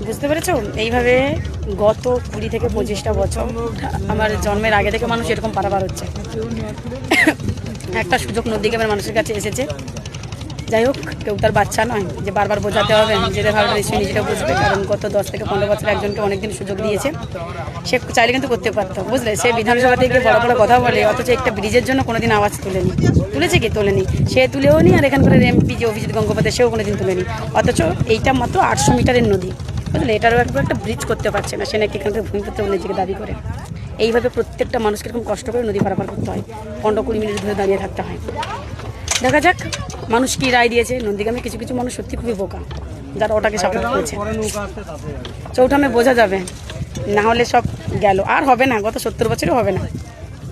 বুঝতে পেরেছো? এইভাবে গত 20 থেকে 25টা বছর আমার জন্মের আগে থেকে মানুষ এরকম পারাপার হচ্ছে। একটা সুযোগ নদীগ্রামের মানুষের কাছে এসেছে। যাই হোক, কেউ তার বাচ্চা নয় যে বারবার বোঝাতে হবে, নিজেদের ভালোটা নিশ্চয়ই নিজেটা বুঝবে। কারণ গত 10 থেকে 15 বছর একজনকে অনেকদিন সুযোগ দিয়েছে, সে চাইলে কিন্তু করতে পারতো, বুঝলে? সে বিধানসভা থেকে বড় বড় কথা বলে, অথচ একটা ব্রিজের জন্য কোনোদিন আওয়াজ তুলেনি। তুলেছে কি? তোলেনি। সে তুলেও নি, আর এখানকার এমপি যে অভিজিৎ গঙ্গোপাধ্যায় সেও কোনোদিন তুলেনি। অথচ এইটা মাত্র 800 মিটারের নদী, বুঝলে? এটারও একটা ব্রিজ করতে পারছে না, সে নাকি এখান থেকে ভূমিপুত্র নিজেকে দাবি করে। এইভাবে প্রত্যেকটা মানুষকে এরকম কষ্ট করে নদী পারাপার করতে হয়, 15-20 মিনিট ধরে দাঁড়িয়ে থাকতে হয়। দেখা যাক মানুষ কি রায় দিয়েছে। নন্দীগ্রামে কিছু কিছু মানুষ সত্যি খুবই বোকা, যারা ওটাকে সাপোর্ট করেছে। চৌঠামে বোঝা যাবে, না হলে সব গেল, আর হবে না। গত 70 বছরও হবে না।